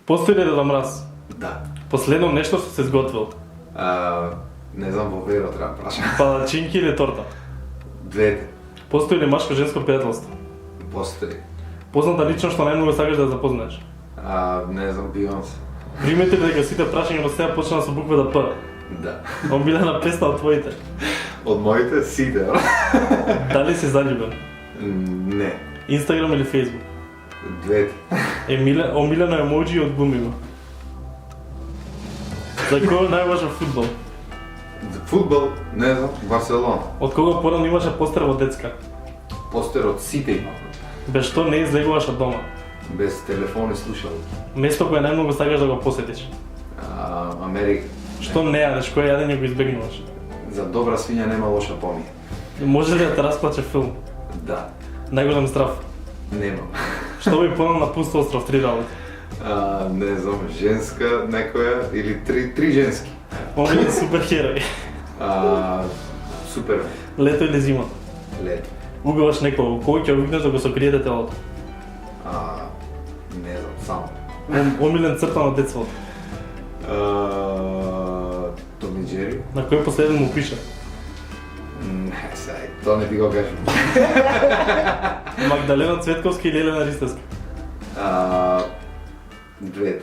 Постои ли Деда Мраз? Да. Последно нешто што се сготвил? Не знам, во веро треба прашам. Палачинки или торта? Двете. Постои ли машко-женско пријателство? Постои. Позната личност што најмногу сакаш да ја запознаеш? Не знам, Бионс. Примете ли дека сите прашања во сега почнаа со буквата П? Да. Омилена песна од твоите? Од моите сите. Дали си заљубен? Не. Инстаграм или Фейсбук? Двете. Омилено емоджи од Гумиго? За кој најважен фудбал? Фудбал, не знам, Барселона. Од кога порано имаше постер во детска? Постер од сите имав. Без што не излегуваш од дома? Без телефон и слушалки. Место кое најмногу сакаш да го посетиш? Америка. Што не јадеш, кој јадење го избегнуваш? За добра свиња нема лоша помија. Може ли да те расплаче филм? Да. Најголем страв? Немам. Што би понел на пуст остров 3 работи? Не знам, женска некоја или три женски. Омилен суперхерој? Супер. Лето или зима? Лето. Угаваш некого, кој ќе викнеш да го сокриете телото? Не знам, само. Омилен цртан од детството? Том и Джери. На кој последен му пише? Сај, тоа не би го кажем. Магдалена Цветковски или Елена Ристевска? Двете.